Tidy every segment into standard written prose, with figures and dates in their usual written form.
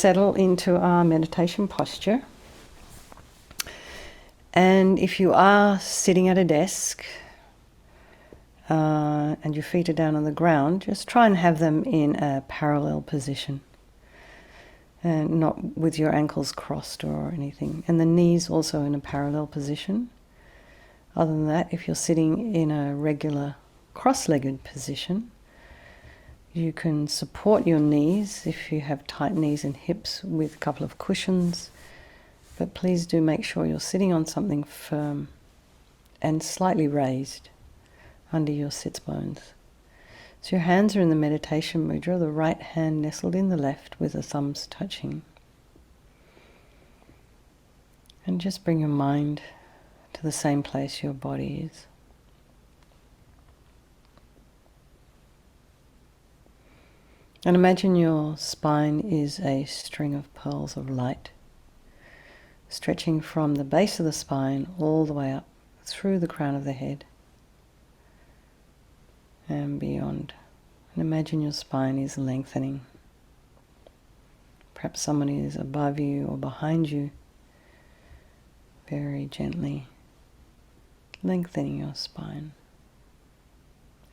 settle into our meditation posture. And if you are sitting at a desk and your feet are down on the ground, just try and have them in a parallel position. And not with your ankles crossed or anything. And the knees also in a parallel position. Other than that, if you're sitting in a regular cross-legged position, you can support your knees if you have tight knees and hips with a couple of cushions. But please do make sure you're sitting on something firm and slightly raised under your sits bones. So your hands are in the meditation mudra, the right hand nestled in the left with the thumbs touching. And just bring your mind to the same place your body is. And imagine your spine is a string of pearls of light, stretching from the base of the spine all the way up through the crown of the head and beyond. And imagine your spine is lengthening. Perhaps someone is above you or behind you, very gently lengthening your spine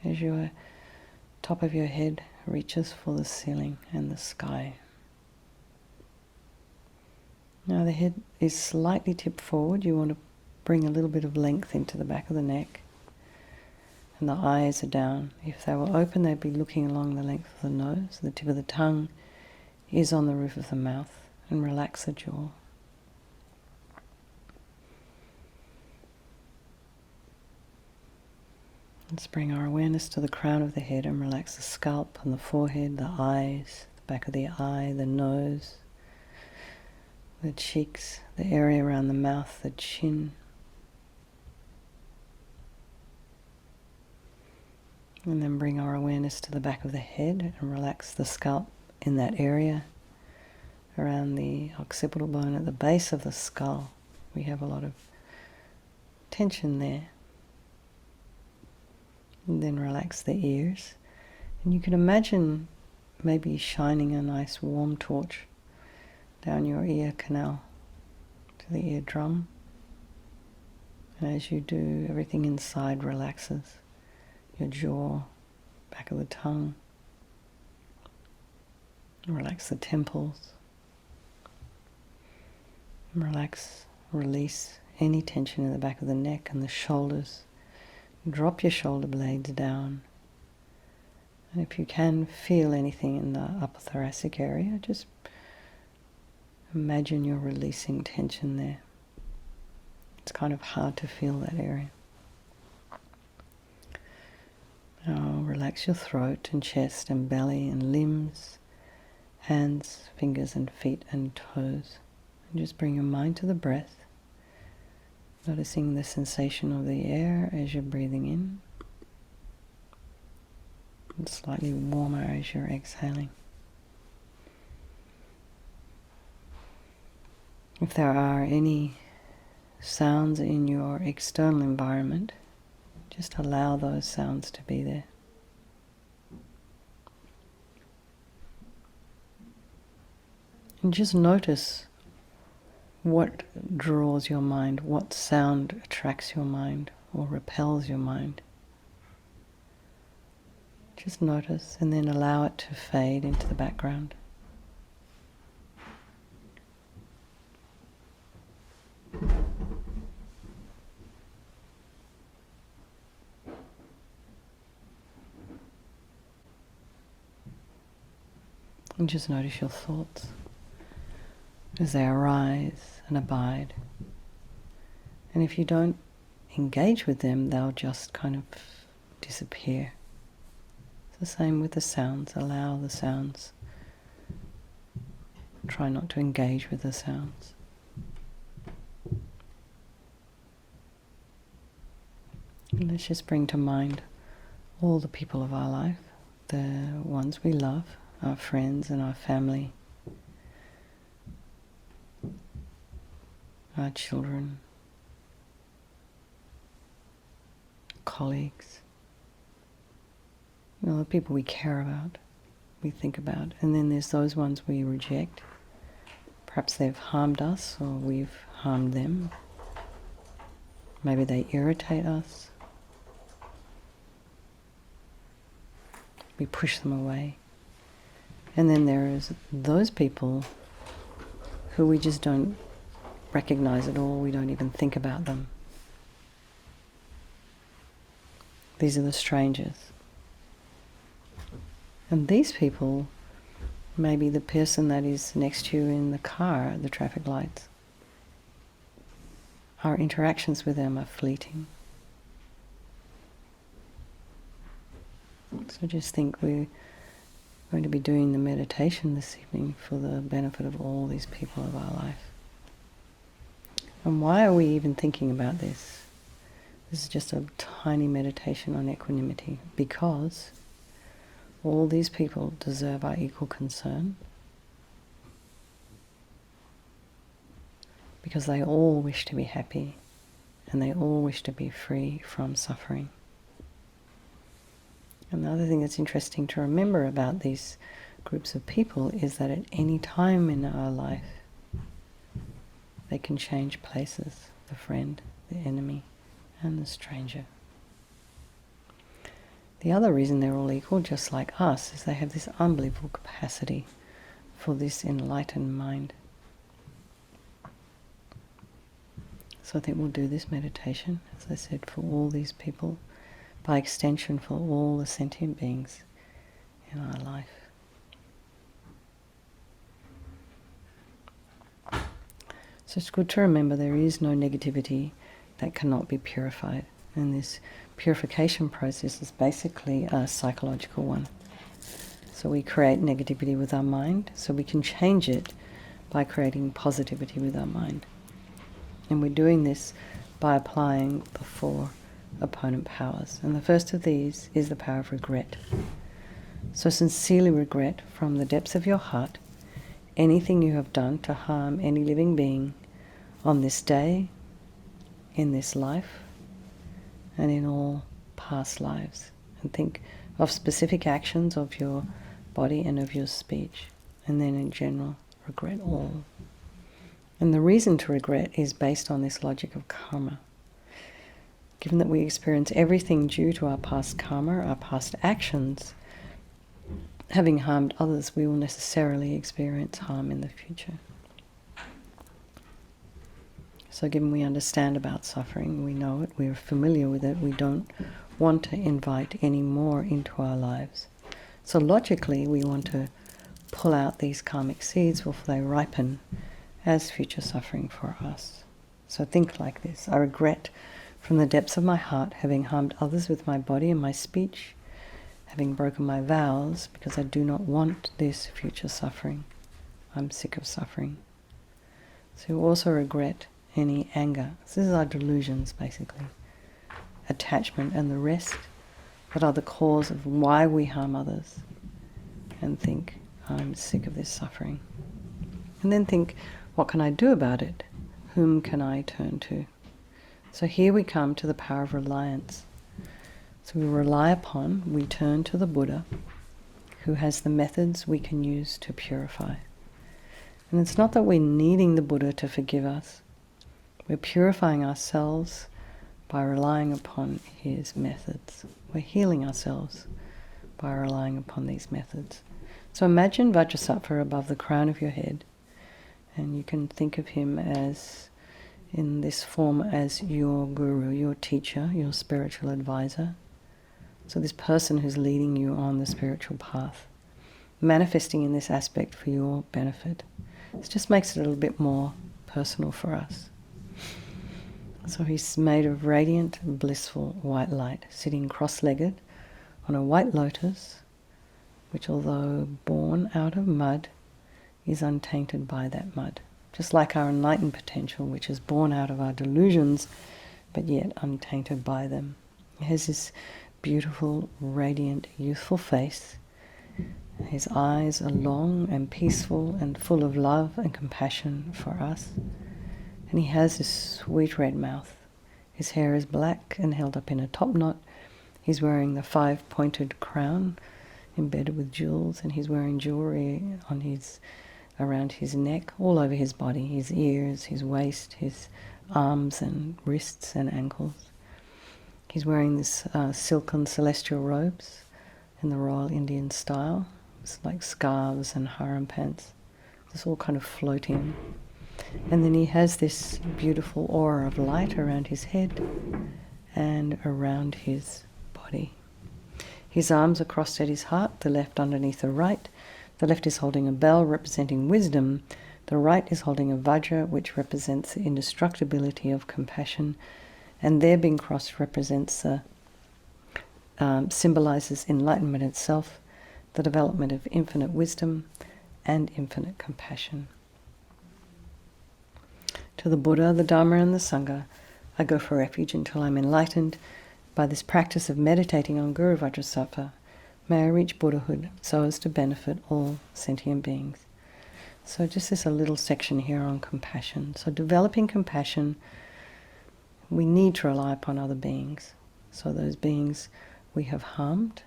as your top of your head reaches for the ceiling and the sky. Now the head is slightly tipped forward. You want to bring a little bit of length into the back of the neck. And the eyes are down. If they were open, they'd be looking along the length of the nose. The tip of the tongue is on the roof of the mouth. And relax the jaw. Let's bring our awareness to the crown of the head and relax the scalp and the forehead, the eyes, the back of the eye, the nose, the cheeks, the area around the mouth, the chin. And then bring our awareness to the back of the head and relax the scalp in that area around the occipital bone at the base of the skull. We have a lot of tension there. And then relax the ears. And you can imagine maybe shining a nice warm torch down your ear canal to the eardrum. And as you do, everything inside relaxes. Your jaw, back of the tongue. Relax the temples. And relax, release any tension in the back of the neck and the shoulders. Drop your shoulder blades down. And if you can feel anything in the upper thoracic area, just imagine you're releasing tension there. It's kind of hard to feel that area. Now relax your throat and chest and belly and limbs, hands, fingers and feet and toes. And just bring your mind to the breath, noticing the sensation of the air as you're breathing in, and slightly warmer as you're exhaling. If there are any sounds in your external environment, just allow those sounds to be there. And just notice what draws your mind, what sound attracts your mind or repels your mind. Just notice and then allow it to fade into the background. And just notice your thoughts as they arise and abide. And if you don't engage with them, they'll just kind of disappear. It's the same with the sounds. Allow the sounds. Try not to engage with the sounds. And let's just bring to mind all the people of our life, the ones we love, our friends and our family, our children, colleagues, the people we care about, we think about. And then there's those ones we reject, Perhaps they've harmed us or we've harmed them. Maybe they irritate us. We push them away. And then there is those people who we just don't recognize at all. We don't even think about them. These are the strangers. And these people, maybe the person that is next to you in the car at the traffic lights, our interactions with them are fleeting. So just think we're going to be doing the meditation this evening for the benefit of all these people of our life. And why are we even thinking about this? This is just a tiny meditation on equanimity, because all these people deserve our equal concern, because they all wish to be happy and they all wish to be free from suffering. Another thing that's interesting to remember about these groups of people is that at any time in our life they can change places, the friend, the enemy, and the stranger. The other reason they're all equal, just like us, is they have this unbelievable capacity for this enlightened mind. So I think we'll do this meditation, as I said, for all these people, by extension for all the sentient beings in our life. So it's good to remember there is no negativity that cannot be purified. And this purification process is basically a psychological one. So we create negativity with our mind, so we can change it by creating positivity with our mind. And we're doing this by applying the 4 opponent powers. And the first of these is the power of regret. So sincerely regret from the depths of your heart anything you have done to harm any living being on this day, in this life, and in all past lives. And think of specific actions of your body and of your speech, and then in general, regret all. And the reason to regret is based on this logic of karma. Given that we experience everything due to our past karma, our past actions, having harmed others, we will necessarily experience harm in the future. So given we understand about suffering, we know it, we're familiar with it, we don't want to invite any more into our lives. So logically, we want to pull out these karmic seeds before they ripen as future suffering for us. So think like this: I regret from the depths of my heart having harmed others with my body and my speech, having broken my vows, because I do not want this future suffering. I'm sick of suffering. So you also regret any anger. So this is our delusions, basically. Attachment and the rest that are the cause of why we harm others. And think, I'm sick of this suffering. And then think, what can I do about it? Whom can I turn to? So here we come to the power of reliance. So we rely upon, we turn to the Buddha, who has the methods we can use to purify. And it's not that we're needing the Buddha to forgive us. We're purifying ourselves by relying upon his methods. We're healing ourselves by relying upon these methods. So imagine Vajrasattva above the crown of your head, and you can think of him as, in this form, as your guru, your teacher, your spiritual advisor. So this person who's leading you on the spiritual path, manifesting in this aspect for your benefit. This just makes it a little bit more personal for us. So he's made of radiant, blissful white light, sitting cross-legged on a white lotus, which, although born out of mud, is untainted by that mud. Just like our enlightened potential, which is born out of our delusions, but yet untainted by them. He has this beautiful, radiant, youthful face. His eyes are long and peaceful and full of love and compassion for us. And he has this sweet red mouth. His hair is black and held up in a top knot. He's wearing the 5-pointed crown embedded with jewels, and he's wearing jewelry on his around his neck, all over his body, his ears, his waist, his arms and wrists and ankles. He's wearing this silken celestial robes in the Royal Indian style. It's like scarves and harem pants. It's all kind of floating. And then he has this beautiful aura of light around his head and around his body. His arms are crossed at his heart, the left underneath the right. The left is holding a bell representing wisdom. The right is holding a vajra, which represents the indestructibility of compassion. And their being crossed represents, symbolizes enlightenment itself, the development of infinite wisdom and infinite compassion. To the Buddha, the Dharma and the Sangha, I go for refuge until I'm enlightened. By this practice of meditating on Guru Vajrasattva, may I reach Buddhahood so as to benefit all sentient beings. So just this a little section here on compassion. So developing compassion, we need to rely upon other beings. So those beings we have harmed.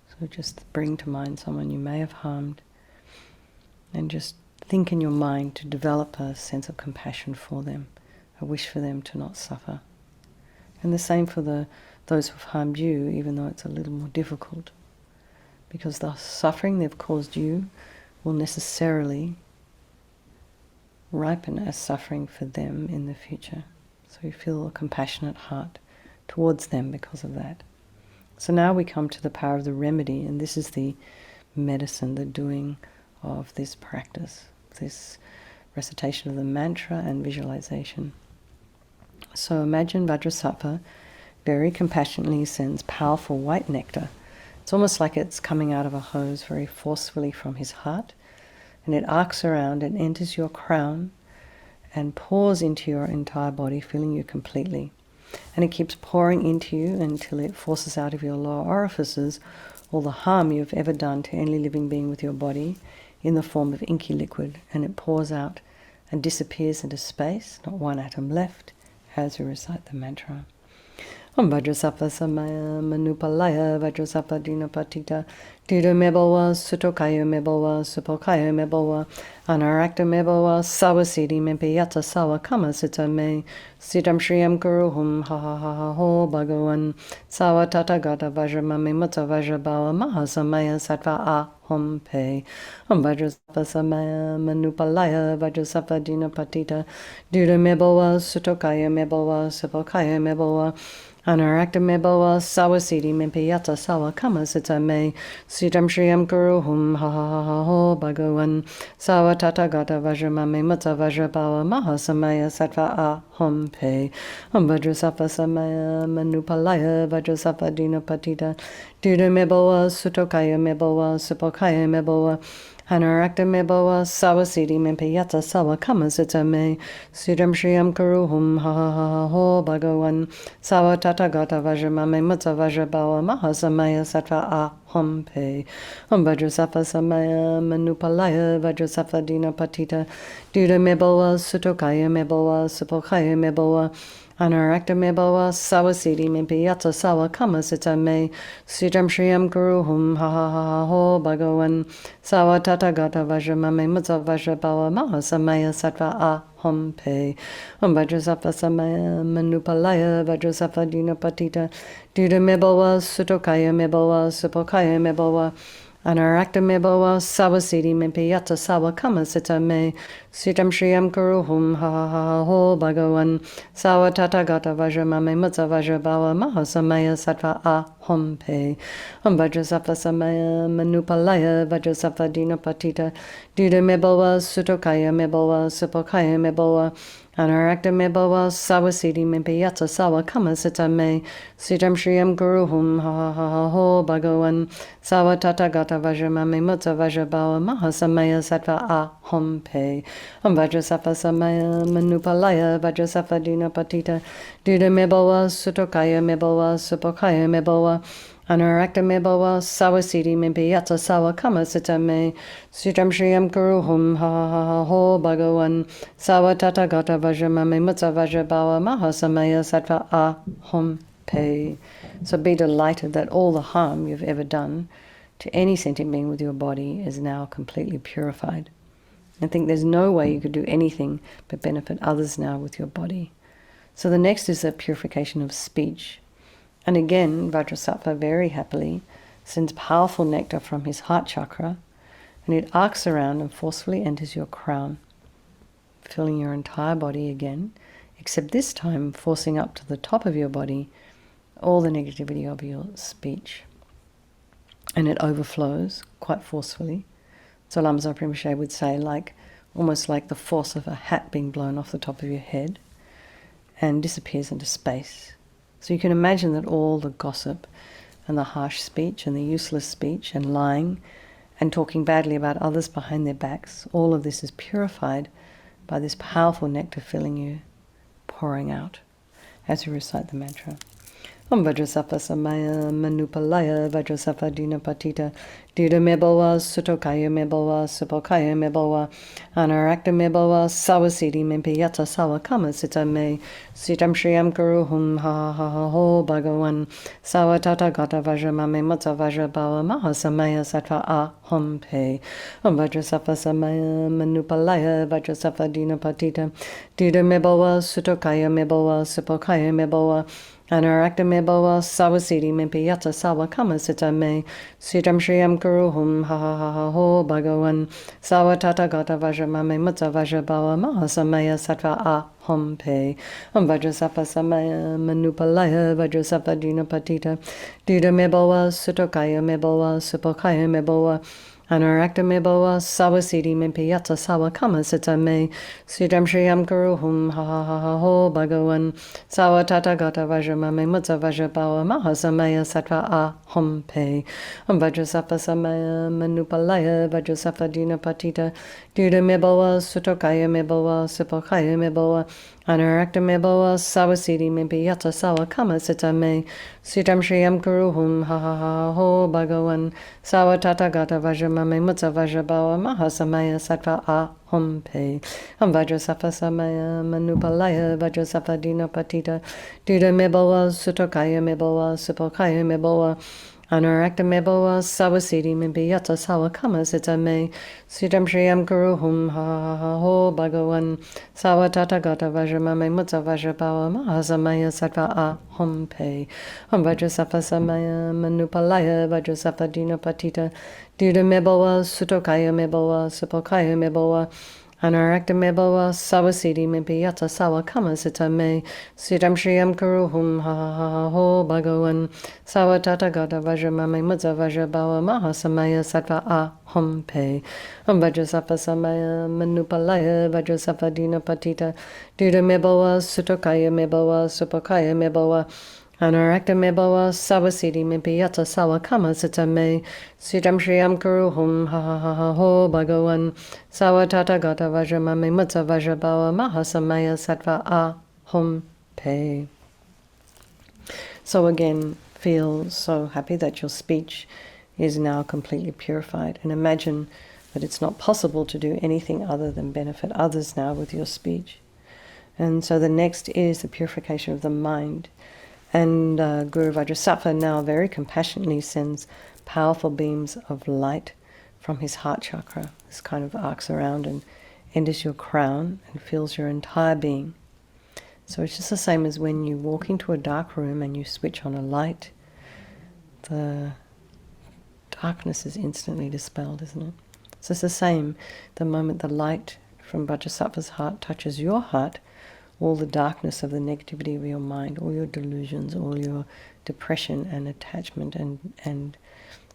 So just bring to mind someone you may have harmed and just think in your mind to develop a sense of compassion for them, a wish for them to not suffer. And the same for those who've harmed you, even though it's a little more difficult, because the suffering they've caused you will necessarily ripen as suffering for them in the future. So you feel a compassionate heart towards them because of that. So now we come to the power of the remedy, and this is the medicine, the doing of this practice, this recitation of the mantra and visualization. So imagine Vajrasattva very compassionately sends powerful white nectar. It's almost like it's coming out of a hose very forcefully from his heart, and it arcs around and enters your crown and pours into your entire body, filling you completely. And it keeps pouring into you until it forces out of your lower orifices all the harm you've ever done to any living being with your body in the form of inky liquid, and it pours out and disappears into space, not one atom left, as we recite the mantra. Om Vajrasattva Samaya Manupalaya Vajrasattva Dinapatita Dida Mebalwa Sutokaya Mebalwa Supokaya Mebalwa Anarakta Mebalwa Sawasidi Mempeyata Sawa Kama Sita Me Sitam Shriyam Guruhum Ha Ha Ha Ha Ho Bhagavan Sawa Tatagata Vajramame Mata Vajrabawa Mahasamaya Sattva Ahom Pe Om Vajrasattva Samaya Manupalaya Vajrasattva Dinapatita Dida Mebalwa Sutokaya Mebalwa Supokaya Mebalwa Anarakta Mebalwa Sawasidi Mempeyata Sawa Kama Sita Me Sitam Shriyam Guruhum Ha Ha Ha Ha Ho Bhagavan Sawa Tatagata Vajramame Mata Vajrabawa Mahasamaya Sattva Ahom Pe Om Vajrasattva Samaya Manupalaya Vajrasattva Dinapatita Dida Mebalwa Sutokaya Mebalwa Supokaya Mebalwa Anarakta Mebalwa Sawasidi Mempeyata Sawa Kama Sita Me Siddham Shriyam Kuruhum Ha Ha Ha Ho Bhagavan Sawa Tatagata Vajramame Mata Vajrabawa Mahasamaya Sattva Ahom Pe Om Vajrasattva Samaya Manupalaya Vajrasattva Dinapatita Dida Mebalwa Sutokaya Mebalwa Supokaya Mebalwa Anarakta Mebalwa Sawasidi Mempeyata Sawa Kama Sita Me Siddham Shriyam Guruhum Ha Ha Ha Ho Bhagavan Sawa Tatagata Vajramame Mata Vajrabawa Mahasamaya Sattva Ahom Pe Om Vajrasattva Samaya Manupalaya Vajrasattva Dinapatita Dida Mebalwa Sutokaya Mebalwa Supokaya Mebalwa Anarakta Mebalwa Sawasidi Mempeyata Sawa Kama Sita Me Sitam Shriyam Kuruhum Ha Ha Ha Ho Bhagavan Sawa Tatagata Vajramame Mata Vajrabawa Mahasamaya Sattva Ahom Pe Om Vajrasattva Samaya Manupalaya Vajrasattva Dinapatita Dida Mebalwa Sutokaya Mebalwa Supokaya Mebalwa Anarakta Mebalwa Sawasidi Mempeyata Sawa Kama Sita Me Sitam Shriyam Guruhum Ha Ha Ha Ho Bhagavan Sawa Tatagata Vajramame Mata Vajrabawa Mahasamaya Sattva Ahom Pe Om Vajrasattva Samaya Manupalaya Vajrasattva Dinapatita Dida Mebalwa Sutokaya Mebalwa Supokaya Mebalwa Anarakta Mebalwa Sawasidi Mempeyata Sawa Kama Sita Me Sitam Shriyam Kuruhum Ha Ha Ha Ho Bhagavan Sawa Tatagata Vajramame Mata Vajrabawa Mahasamaya Sattva Ahom Pe. So be delighted that all the harm you've ever done to any sentient being with your body is now completely purified. and think there's no way you could do anything but benefit others now with your body. So the next is the purification of speech. And again, Vajrasattva very happily sends powerful nectar from his heart chakra, and it arcs around and forcefully enters your crown, filling your entire body again, except this time forcing up to the top of your body all the negativity of your speech. And it overflows quite forcefully. So Lama Rinpoche would say, almost like the force of a hat being blown off the top of your head, and disappears into space. So you can imagine that all the gossip and the harsh speech and the useless speech and lying and talking badly about others behind their backs, all of this is purified by this powerful nectar filling you, pouring out as you recite the mantra. Om Vajrasattva Samaya Manupalaya Vajrasattva Dina Patita Dida Mebawa Sutokaya Mebawa Supokaya Mebawa Anarakta Mebawa Sawasidi Mempiyata Sawa Kama Sita Me Sitam Shriyam Kuruhum Ha Ha Ha Ho Bhagawan Sawa Tata Gata Vajramame Matsa Vajrabawa Maha Samaya Sattva Aham Pe Om Vajrasattva Samaya Manupalaya Vajrasattva Dina Patita Dida Mebawa Sutokaya Mebawa Supokaya Mebawa Anarakta Mebawa Sawasidi Mempiyata Sawa Kama Sita Me Sitam Shriyam Kuruhum Ha Ha Ha Ha Ho Bhagawan Sawa Tata Gata Vajramame Matsa Vajrabawa Maha Samaya Sattva Aham Pe Om Vajrasattva Samaya Manupalaya Vajrasattva Dina Patita Dida Mebawa Sutokaya Mebawa Supokaya Mebawa Anarakta Mebawa Sawasidi Mempiyata Sawa Kama Sita Me Sitam Shriyam Kuruhum Ha Ha Ha Ha Ho Bhagawan Sawa Tata Gata Vajramame Matsa Vajrabawa Maha Samaya Sattva Aham Pe Om Vajrasattva Samaya Manupalaya Vajrasattva Dina Patita Dida Mebawa Sutokaya Mebawa Supokaya Mebawa Anarakta Mebawa Sawasidi Mempiyata Sawa Kama Sita Me Sitam Shriyam Kuruhum Ha Ha Ha Ho Bhagawan Sawa Tata Gata Vajramame Matsa Vajrabawa Maha Samaya Sattva Aham Pe Om Vajrasattva Samaya Manupalaya Vajrasattva Dina Patita Dida Mebawa Sutokaya Mebawa Supokaya Mebawa Anarakta Mebawa Sawasidi Mempiyata Sawa Kama Sita Me Sitam Shriyam Kuruhum Ha Ha Ha Ho Bhagawan Sawa Tata Gata Vajramame Matsa Vajrabawa Maha Samaya Sattva Aham Pe Om Vajrasattva Samaya Manupalaya Vajrasattva Dina Patita Dida Mebawa Sutokaya Mebawa Supokaya Mebawa Anarakta Mebawa Sawasidi Mempiyata Sawa Kama Sita Me Sitam Shriyam Kuruhum Ha Ha Ha Ho Bhagawan Sawa Tata Gata Vajramame Matsa Vajrabawa Maha Samaya Sattva Aham Pe Om Vajrasattva Samaya Manupalaya Vajrasattva Dina Patita Dida Mebawa Sutokaya Mebawa Supokaya Mebawa Anarakta Mebawa Sawasidi Mempiyata Sawa Kama Sita Me Sitam Shriyam Kuruhum Ha Ha Ha Ha Ho Bhagawan Sawa Tata Gata Vajramame Matsa Vajrabawa Maha Samaya Sattva Aham Pe. So again, feel so happy that your speech is now completely purified, and imagine that it's not possible to do anything other than benefit others now with your speech. And so the next is the purification of the mind. And Guru Vajrasattva now very compassionately sends powerful beams of light from his heart chakra. This kind of arcs around and enters your crown and fills your entire being. So it's just the same as when you walk into a dark room and you switch on a light. The darkness is instantly dispelled, isn't it? So it's the same. The moment the light from Vajrasattva's heart touches your heart, all the darkness of the negativity of your mind, all your delusions, all your depression and attachment and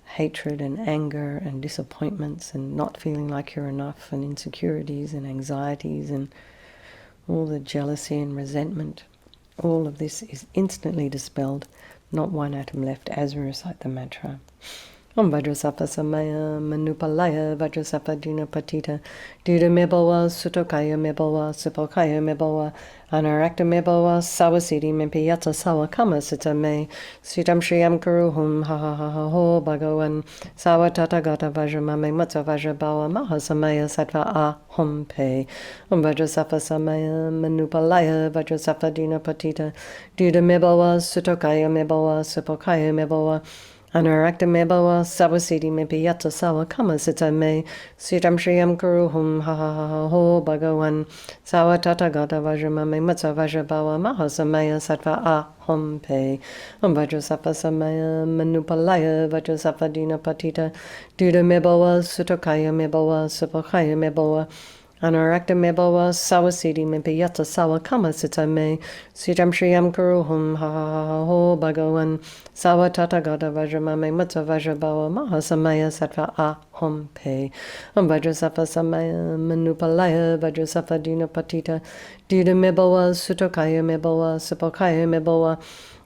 hatred and anger and disappointments and not feeling like you're enough and insecurities and anxieties and all the jealousy and resentment, all of this is instantly dispelled, not one atom left as we recite the mantra. Om Vajrasattva Samaya Manupalaya Vajrasattva Dina Patita Dida Mebawa Sutokaya Mebawa Supokaya Mebawa Anarakta Mebawa Sawasidi Mempiyata Sawa Kama Sita Me Sitam Shriyam Kuruhum Ha Ha Ha Ha Ho Bhagawan Sawa Tata Gata Vajramame Matsa Vajrabawa Maha Samaya Sattva Aham Pe Om Vajrasattva Samaya Manupalaya Vajrasattva Dina Patita Dida Mebawa Sutokaya Mebawa Supokaya Mebawa Anarakta mebawa sawasiti mepi yata sawa kama sita me sitam shriyam kuruhum ha ha ha ha ho bhagawan sawa tata gata vajramame matsa vajrabawa mahasamaya sattva aham pe Vajrasattva samaya manupalaya Vajrasattva dina patita duda mebawa sutokaya mebawa supakaya mebawa Anarakta mebawa sawasiti mepi yata sawa kama sita me sitam shriyam kuruhum ha ha ha ha ho bhagawan sawa tata gata vajramame matsa vajrabawa mahasamaya sattva aham pe Vajrasattva samaya manupalaya Vajrasattva dina patita duda mebawa sutokaya mebawa supakaya mebawa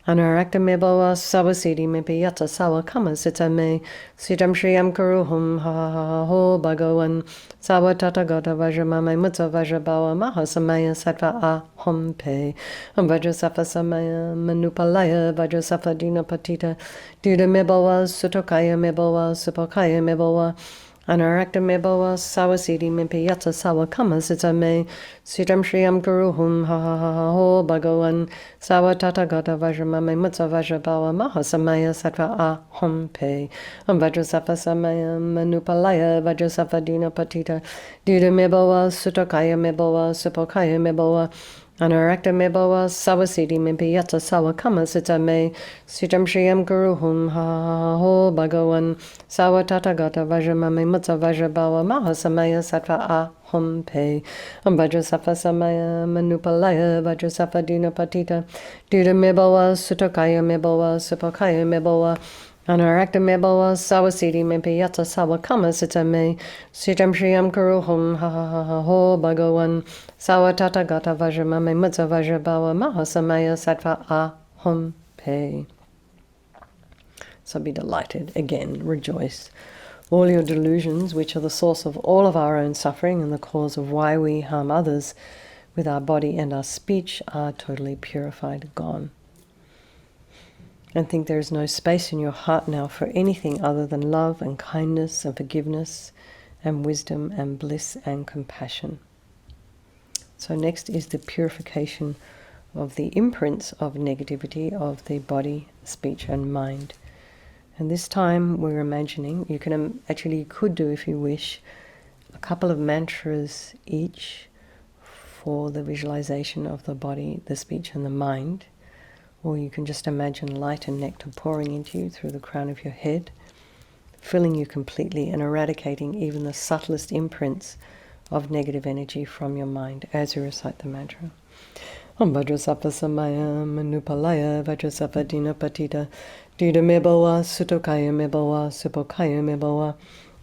Anarakta mebawa sawasiti mepi yata sawa kama sita me sitam shriyam kuruhum ha ha ha ha ho bhagawan sawa tata gata vajramame mutsa vajrabawa mahasamaya sattva aham pe Vajrasattva samaya manupalaya Vajrasattva dina patita duda mebawa sutokaya mebawa supakaya mebawa Anarakta mebawa sawasiti mepi yata sawa kama sita me sitam shriyam kuruhum ha ha ha ha ho bhagawan sawa tata gata vajramame mutsa vajrabawa mahasamaya sattva aham pe Vajrasattva samaya manupalaya Vajrasattva dina patita duda mebawa sutokaya mebawa supakaya mebawa Anarakta mebawa sawasiti mepi yata sawa kama sita me sitam shriyam kuruhum ha ha ha ha ho bhagawan sawa tata gata vajramame mutsa vajrabawa mahasamaya sattva aham pe Vajrasattva samaya manupalaya Vajrasattva dina patita duda mebawa sutokaya mebawa supakaya mebawa Anarakta mebawa sawasiti mepi yata sawa kama sita me sitam shriyam kuruhum ha ha ha ha ho bhagawan sawa tata gata vajramame mutsa vajrabawa mahasamaya sattva aham pe. So be delighted, again, rejoice. All your delusions, which are the source of all of our own suffering and the cause of why we harm others with our body and our speech, are totally purified, gone. And think there is no space in your heart now for anything other than love and kindness and forgiveness and wisdom and bliss and compassion. So next is the purification of the imprints of negativity of the body, speech and mind. And this time we're imagining, you can actually could do, if you wish, a couple of mantras each for the visualization of the body, the speech and the mind. Or you can just imagine light and nectar pouring into you through the crown of your head, filling you completely and eradicating even the subtlest imprints of negative energy from your mind as you recite the mantra. Om Vajrasattva samaya manupalaya Vajrasattva dina patita duda mebawa sutokaya mebawa supokaya mebawa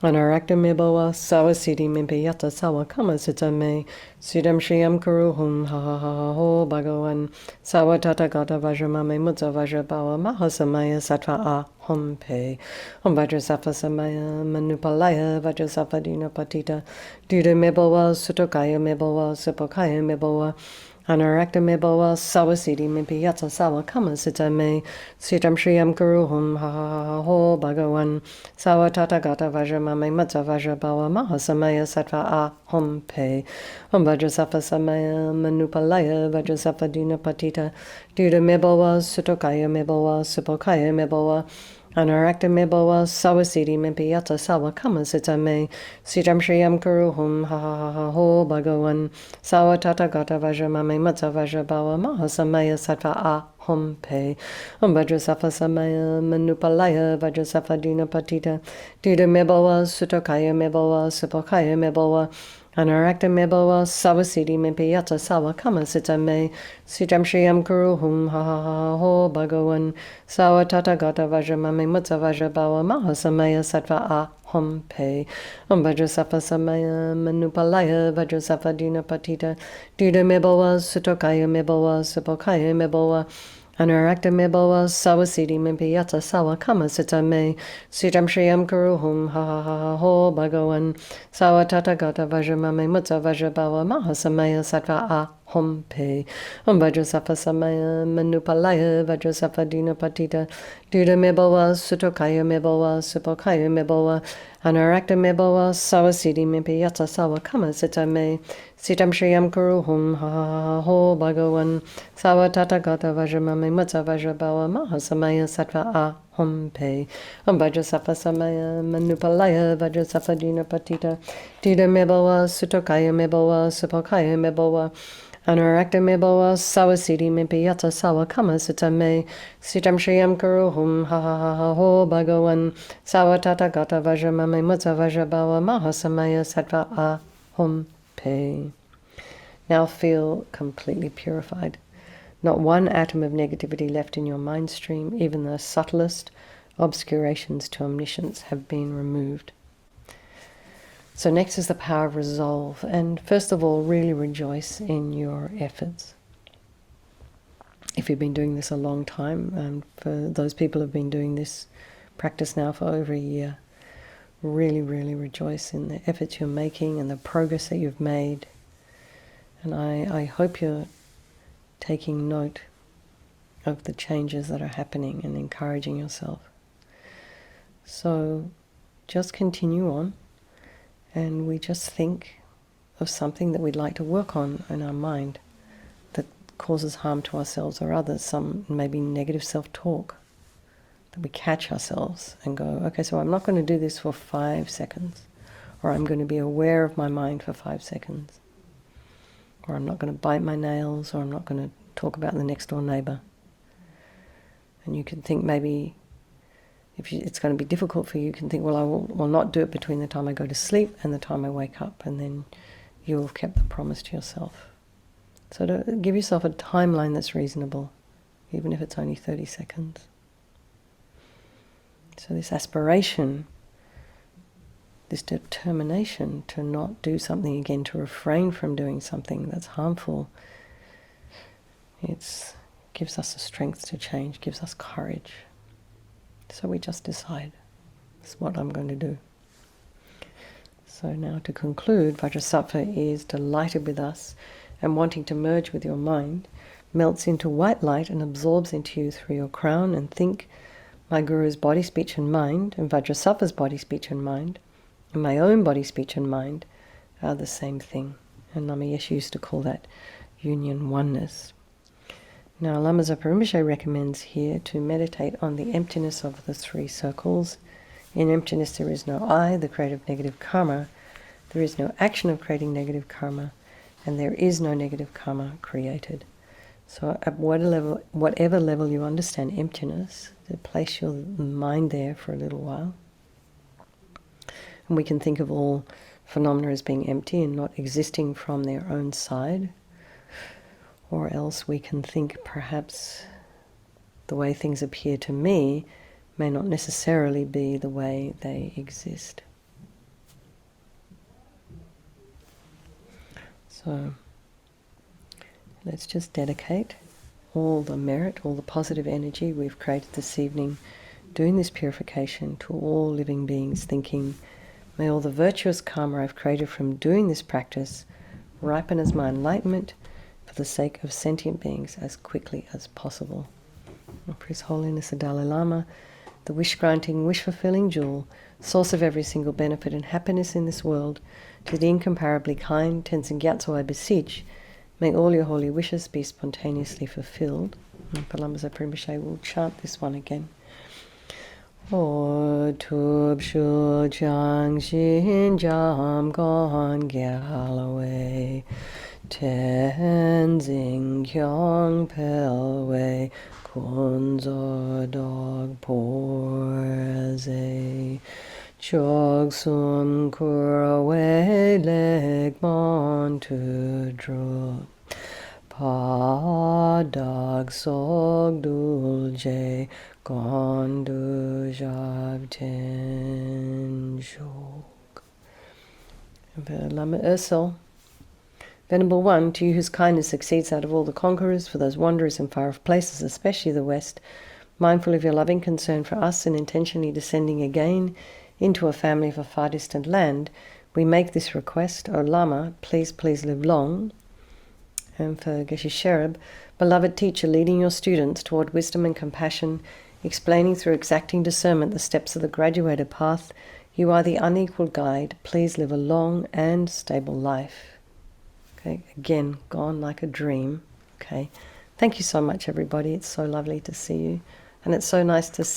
Anarakta mebawa sawasiti mepi yata sawa kama sita me sitam shriyam kuruhum ha ha ha ha ho bhagawan sawa tata gata vajramame mutsa vajrabawa mahasamaya sattva aham pe Vajrasattva samaya manupalaya Vajrasattva dina patita duda mebawa sutokaya mebawa supokaya mebawa Anarakta mebawa sawasiti mepi yata sawa kama sita me sitam shriyam kuruhum ha ha ha ha ho bhagawan sawa tata gata vajramame matsa vajrabawa mahasamaya sattva aham pe Vajrasattva samaya manupalaya Vajrasattva dina patita duda mebawa sutokaya mebawa supokaya mebawa Anarakta mebawa sawasiti mepi yata sawa kama sita me sitam shriyam kuruhum ha ha ha ha ho bhagawan sawa tata gata vajramame matsa vajrabawa mahasamaya sattva aham pe Vajrasattva samaya manupalaya Vajrasattva dina patita duda mebawa sutokaya mebawa supokaya mebawa Anarakta mebawa sawasiti mepi yata sawa kama sita me sitam shriyam kuruhum ha ha ha ha ho bhagawan sawa tata gata vajramame mutsa vajrabawa mahasamaya sattva aham pe Vajrasattva samaya manupalaya Vajrasattva dina patita duda mebawa sutokaya mebawa supokaya mebawa Anarakta mebawa sawasiti mepi yata sawa kama sita me sitam shriyam kuruhum ha ha ha ha ho bhagawan sawa tata gata vajramame mutsa vajrabawa mahasamaya sattva aham pe Vajrasattva samaya manupalaya Vajrasattva dina patita duda mebawa sutokaya mebawa supokaya mebawa Anarakta mebawa sawasiti mepi yata sawa kama sita me sitam shriyam kuruhum ha ha ha ha ho bhagawan sawa tata gata vajramame mutsa vajrabawa mahasamaya sattva Hum Pe. Vajrasattva Samaya Manupalaya Vajrasattva Dina Patita Dida Mebawa Sutokaya Mebawa Supokaya Mebawa Anurakta Mebawa Sawasidi Mipiyata Sawakama Sutame Sitam Shriyam Kuruhum Ha Ha Ha Ha Ho Bhagawan Sawatata Gata Vajramame Mutsa Vajrabawa Mahasamaya Sattva A Hum Pe. Now feel completely purified. Not one atom of negativity left in your mind stream. Even the subtlest obscurations to omniscience have been removed. So next is the power of resolve. And first of all, really rejoice in your efforts. If you've been doing this a long time, and for those people who have been doing this practice now for over a year, really, really rejoice in the efforts you're making and the progress that you've made. And I hope you're taking note of the changes that are happening and encouraging yourself. So just continue on, and we just think of something that we'd like to work on in our mind that causes harm to ourselves or others, some maybe negative self-talk, that we catch ourselves and go, okay, so I'm not going to do this for 5 seconds, or I'm going to be aware of my mind for 5 seconds. Or I'm not going to bite my nails, or I'm not going to talk about the next door neighbor. And you can think maybe, if it's going to be difficult for you, you can think, well, I will not do it between the time I go to sleep and the time I wake up, and then you'll have kept the promise to yourself. So to give yourself a timeline that's reasonable, even if it's only 30 seconds. So this aspiration, this determination to not do something again, to refrain from doing something that's harmful, it gives us the strength to change, gives us courage. So we just decide, this is what I'm going to do. So now to conclude, Vajrasattva is delighted with us and wanting to merge with your mind, melts into white light and absorbs into you through your crown, and think, my Guru's body, speech and mind, and Vajrasattva's body, speech and mind, and my own body, speech and mind are the same thing. And LAMA YESHE used to call that union oneness. Now Lama Rinpoche recommends here to meditate on the emptiness of the 3 circles. In emptiness there is no I, the creator of negative karma. There is no action of creating negative karma, and there is no negative karma created. So at whatever level you understand emptiness, to place your mind there for a little while. And we can think of all phenomena as being empty and not existing from their own side. Or else we can think perhaps the way things appear to me may not necessarily be the way they exist. So let's just dedicate all the merit, all the positive energy we've created this evening doing this purification to all living beings, thinking, may all the virtuous karma I've created from doing this practice ripen as my enlightenment for the sake of sentient beings as quickly as possible. And for His Holiness the Dalai Lama, the wish-granting, wish-fulfilling jewel, source of every single benefit and happiness in this world, to the incomparably kind Tenzin Gyatso I beseech, may all your holy wishes be spontaneously fulfilled. And for Lama Rinpoche will chant this one again. O tub shu chang shin jam gon Galloway, Tenzin kyong pelway, kunzo dog porze, chog sun kurwe leg mon to draw. Pa dag sog dulje gondu jav ten jog. Lama Ursel. Venerable One, to you whose kindness exceeds that of all the conquerors, for those wanderers in far-off places, especially the West, mindful of your loving concern for us and intentionally descending again into a family of a far distant land, we make this request. O Lama, please, please live long. And for Geshe Sherab, beloved teacher, leading your students toward wisdom and compassion, explaining through exacting discernment the steps of the graduated path, you are the unequaled guide. Please live a long and stable life. Okay, again, gone like a dream. Okay, thank you so much, everybody. It's so lovely to see you, and it's so nice to see